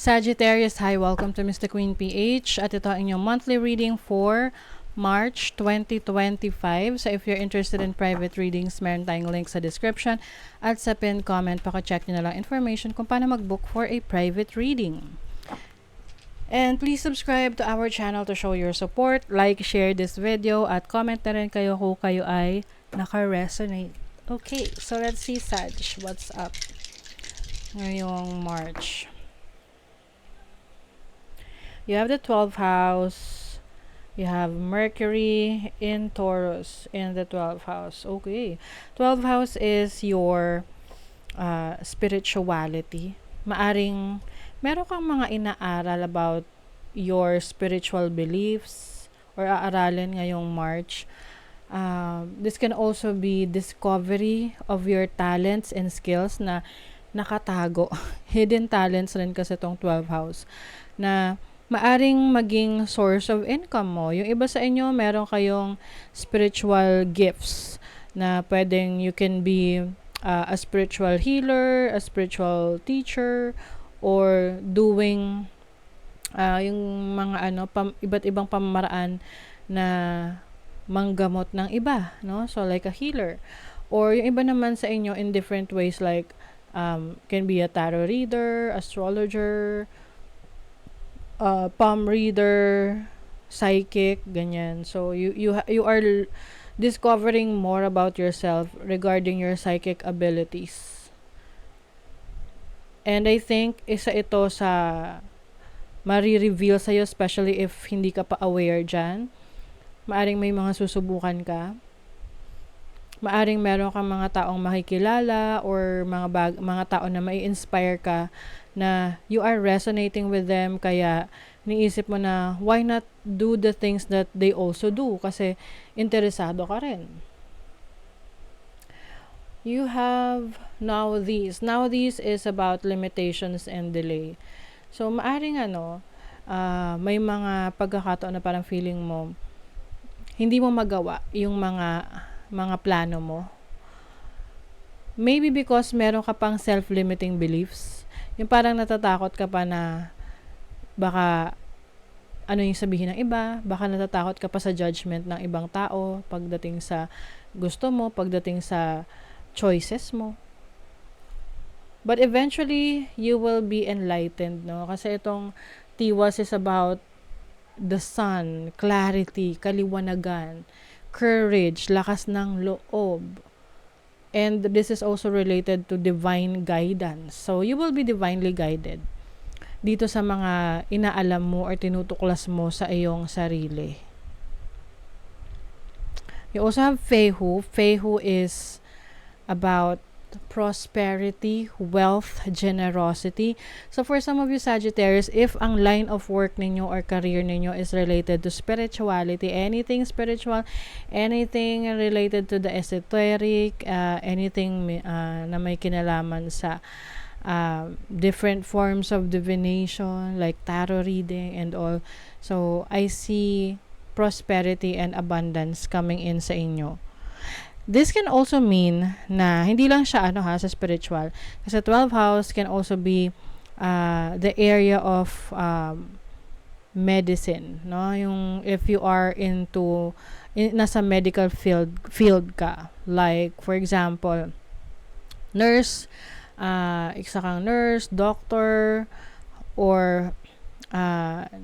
Sagittarius, hi, welcome to Mr. Queen PH at ito ang inyong monthly reading for March 2025. So if you're interested in private readings, meron tayong link sa description at sa pinned comment. Paka-check nyo na lang information kung paano mag-book for a private reading. And please subscribe to our channel to show your support. Like, share this video at comment na rin kayo kung kayo ay naka-resonate. Okay, so let's see Sag, what's up ngayong March. You have the 12th house. You have Mercury in Taurus in the 12th house. Okay. 12th house is your spirituality. Maaring meron kang mga inaaral about your spiritual beliefs or aaralin ngayong March. This can also be discovery of your talents and skills na nakatago. Hidden talents rin kasi itong 12th house na maaring maging source of income mo. Yung iba sa inyo, meron kayong spiritual gifts na pwedeng you can be a spiritual healer, a spiritual teacher, or doing yung mga iba't ibang pamamaraan na manggamot ng iba, no? So like a healer. Or yung iba naman sa inyo in different ways like can be a tarot reader, astrologer, palm reader, psychic, ganyan. So you are discovering more about yourself regarding your psychic abilities. And I think isa ito sa mari-reveal sa'yo, especially if hindi ka pa aware dyan. Maaring may mga susubukan ka. Maaring meron kang mga taong makikilala or mga tao na mai-inspire ka na you are resonating with them, kaya niisip mo na why not do the things that they also do kasi interesado ka rin. You have now these is about limitations and delay. So maaring may mga pagkakataon na parang feeling mo hindi mo magawa yung mga plano mo. Maybe because meron ka pang self-limiting beliefs. Yung parang natatakot ka pa na baka ano yung sabihin ng iba, baka natatakot ka pa sa judgment ng ibang tao pagdating sa gusto mo, pagdating sa choices mo. But eventually, you will be enlightened, no? Kasi itong Tiwas is about the sun, clarity, kaliwanagan, courage, lakas ng loob. And this is also related to divine guidance. So, you will be divinely guided dito sa mga inaalam mo or tinutuklas mo sa iyong sarili. You also have Fehu. Fehu is about prosperity, wealth, generosity. So for some of you Sagittarius, if ang line of work ninyo or career ninyo is related to spirituality, anything spiritual, anything related to the esoteric, anything na may kinalaman sa different forms of divination like tarot reading and all. So I see prosperity and abundance coming in sa inyo. This can also mean na hindi lang siya sa spiritual. Kasi 12th house can also be the area of medicine, no? Yung if you are nasa medical field ka. Like for example, nurse, isa kang nurse, doctor, or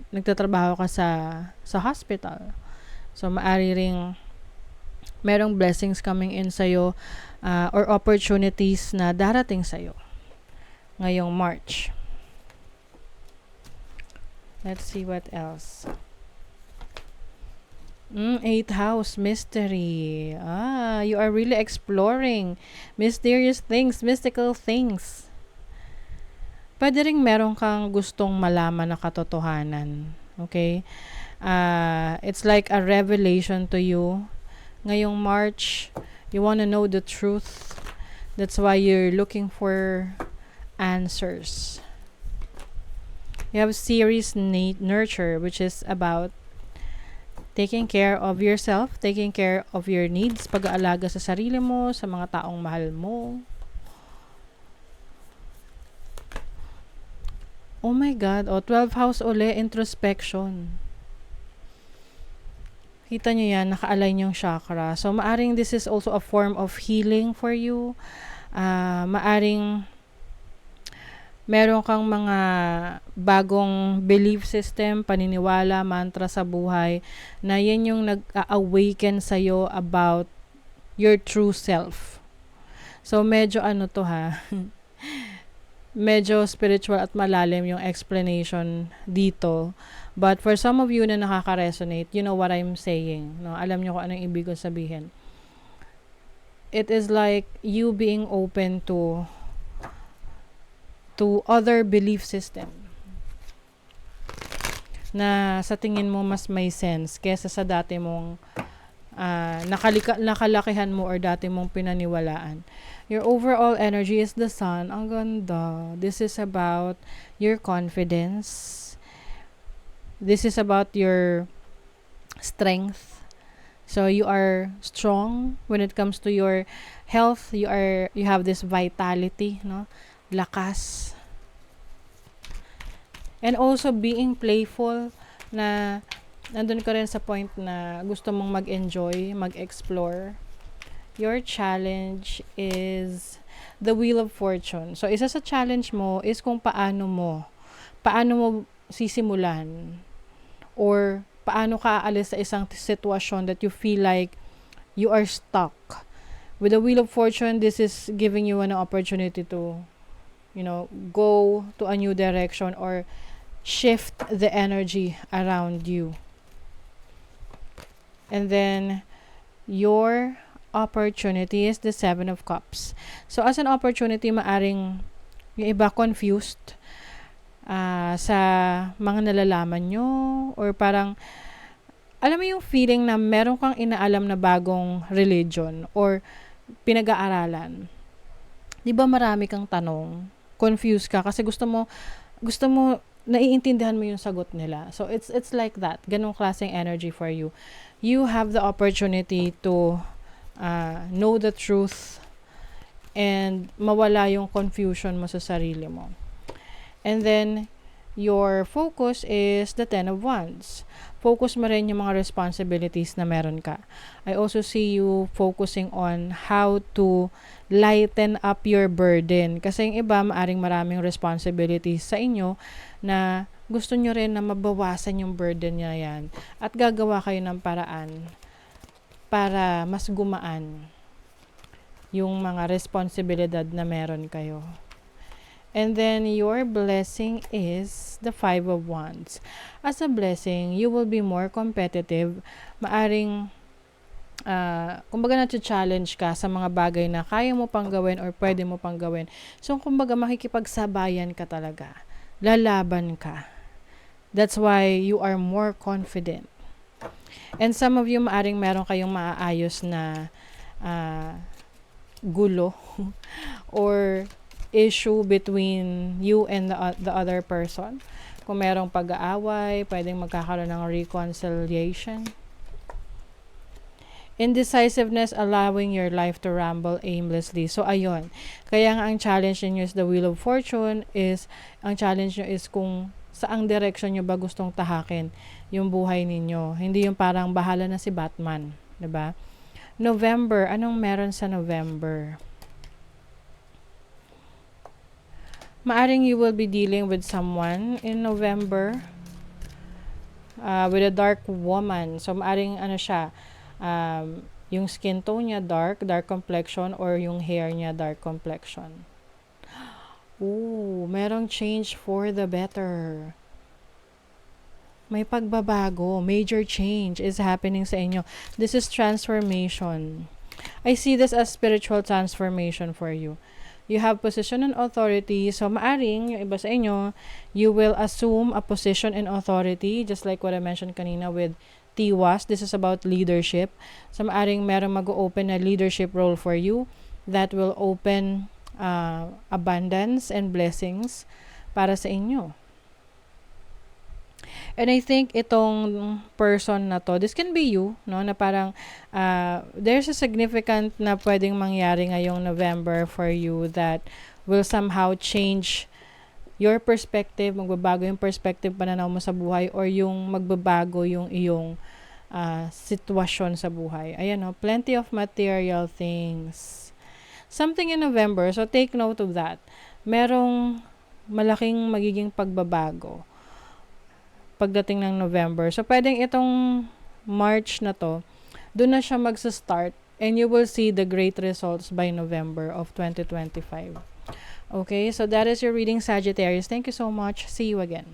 nagtatrabaho ka sa hospital. So maari ring merong blessings coming in sa'yo or opportunities na darating sa'yo ngayong March. Let's see what else. 8th house, mystery. You are really exploring mysterious things, mystical things. Pwede ring meron kang gustong malaman na katotohanan. Okay? It's like a revelation to you. Ngayong March, you want to know the truth. That's why you're looking for answers. You have Ceres nurture, which is about taking care of yourself, taking care of your needs, pag-aalaga sa sarili mo, sa mga taong mahal mo. Oh my God. O, 12th house uli, introspection. Kita nyo yan, naka-align yung chakra. So, maaring this is also a form of healing for you. Maaring meron kang mga bagong belief system, paniniwala, mantra sa buhay na yan yung nag-awaken sa'yo about your true self. So, medyo ano to ha, medyo spiritual at malalim yung explanation dito. But for some of you na nakaka-resonate, you know what I'm saying. No? Alam nyo kung anong ibig ko sabihin. It is like you being open to other belief system na sa tingin mo mas may sense kesa sa dati mong nakalakihan mo or dati mong pinaniwalaan. Your overall energy is the sun. Ang ganda. This is about your confidence. This is about your strength. So you are strong when it comes to your health. You have this vitality, no? Lakas. And also being playful na nandun ka rin sa point na gusto mong mag-enjoy, mag-explore. Your challenge is the Wheel of Fortune. So, isa sa challenge mo is kung paano mo sisimulan or paano ka aalis sa isang sitwasyon that you feel like you are stuck. With the Wheel of Fortune, this is giving you an opportunity to, go to a new direction or shift the energy around you. And then, your opportunity is the Seven of Cups. So, as an opportunity, maaring yung iba confused sa mga nalalaman nyo or parang, alam mo yung feeling na meron kang inaalam na bagong religion or pinag-aaralan. Di ba marami kang tanong? Confused ka kasi gusto mo naiintindihan mo yung sagot nila. So, it's like that. Ganong klaseng energy for you. You have the opportunity to know the truth and mawala yung confusion mo sa sarili mo. And then, your focus is the Ten of Wands. Focus mo rin yung mga responsibilities na meron ka. I also see you focusing on how to lighten up your burden. Kasi yung iba, maaring maraming responsibilities sa inyo na gusto nyo rin na mabawasan yung burden niya yan. At gagawa kayo ng paraan para mas gumaan yung mga responsibilidad na meron kayo. And then, your blessing is the Five of Wands. As a blessing, you will be more competitive. Maaring, kumbaga na-challenge ka sa mga bagay na kaya mo pang gawin or pwede mo pang gawin. So, kumbaga makikipagsabayan ka talaga. Lalaban ka. That's why you are more confident. And some of you, maaring meron kayong maaayos na gulo or issue between you and the other person. Kung merong pag-aaway, pwedeng magkakaroon ng reconciliation. Indecisiveness, allowing your life to ramble aimlessly. So, ayun. Kaya nga ang challenge niyo is the Wheel of Fortune ang challenge niyo is kung saang direction niyo ba gustong tahakin yung buhay ninyo. Hindi yung parang bahala na si Batman. Diba? November, anong meron sa November? Maaring you will be dealing with someone in November with a dark woman. So, maaring siya, yung skin tone niya dark complexion, or yung hair niya dark complexion. Ooh, merong change for the better. May pagbabago, major change is happening sa inyo. This is transformation. I see this as spiritual transformation for you. You have position and authority. So, maaring, yung iba sa inyo, you will assume a position and authority, just like what I mentioned kanina with Tiwas. This is about leadership. So, maaring merong mag-open na leadership role for you that will open abundance and blessings para sa inyo. And I think itong person na to, this can be you, no? Na parang there's a significant na pwedeng mangyari ngayong November for you that will somehow change your perspective, magbabago yung perspective, pananaw mo sa buhay, or yung magbabago yung iyong sitwasyon sa buhay. Ayan, plenty of material things. Something in November, so take note of that. Merong malaking magiging pagbabago pagdating ng November. So, pwedeng itong March na to, doon na siya magsa-start, and you will see the great results by November of 2025. Okay, so that is your reading, Sagittarius. Thank you so much. See you again.